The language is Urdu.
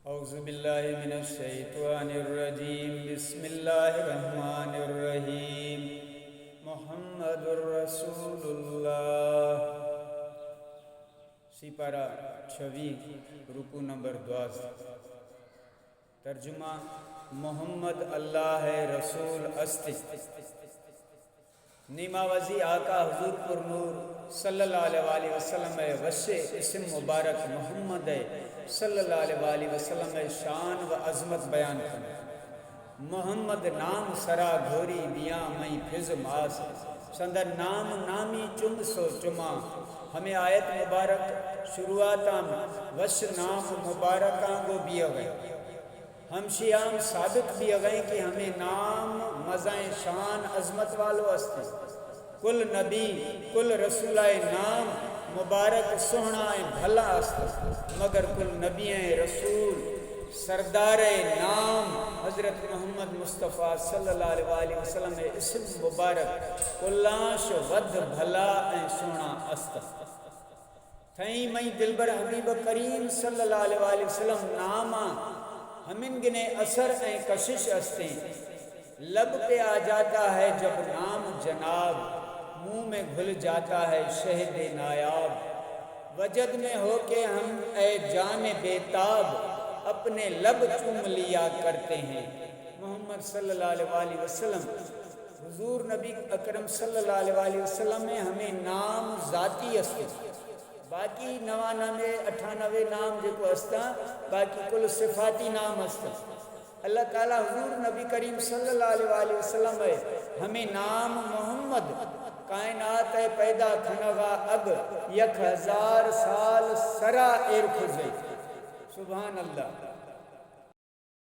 اعوذ باللہ من الشیطان الرجیم بسم اللہ الرحمن الرحیم محمد الرسول اللہ سپارہ 26 رکوع نمبر 12 ترجمہ محمد اللہ ہے رسول است نیما وزی آقا حضور پر نور صلی اللہ علیہ وآلہ وسلم وش اسم مبارک محمد صلی اللہ علیہ وآلہ وسلم شان و عظمت بیان کرنا محمد نام سرا گھوری بیاں مئی فز ماس سندر نام نامی چم سو چما ہمیں آیت مبارک شروعاتاں وش نام مبارکاں کو بھی گئے ہم شیام ثابت بھی گئے کہ ہمیں نام مزائیں شان عظمت والو استے کل نبی کل رسولائے نام مبارک سہنائے بھلا استے مگر کل نبی رسول سردار نام حضرت محمد مصطفیٰ صلی اللہ علیہ وآلہ وسلم اسم مبارک کلاش ود بھلا سونا است تھیں مئی دلبر حبیب کریم صلی اللہ علیہ وآلہ وسلم ناما ہمن گنے اثر کشش استے لب پہ آ جاتا ہے جب نام جناب منہ میں گھل جاتا ہے شہد نایاب وجد میں ہو کے ہم اے جان بیتاب اپنے لب چوم لیا کرتے ہیں محمد صلی اللہ علیہ وآلہ وسلم حضور نبی اکرم صلی اللہ علیہ وآلہ وسلم میں ہمیں نام ذاتی استے باقی 99 98 نام جو کو استا باقی کل صفاتی نام استا اللہ تعالیٰ حضور نبی کریم صلی اللہ علیہ وآلہ وسلم ہے ہمیں نام محمد کائنات پیدا تھنگا اب 1000 سال سرا ایر کھزے سبحان اللہ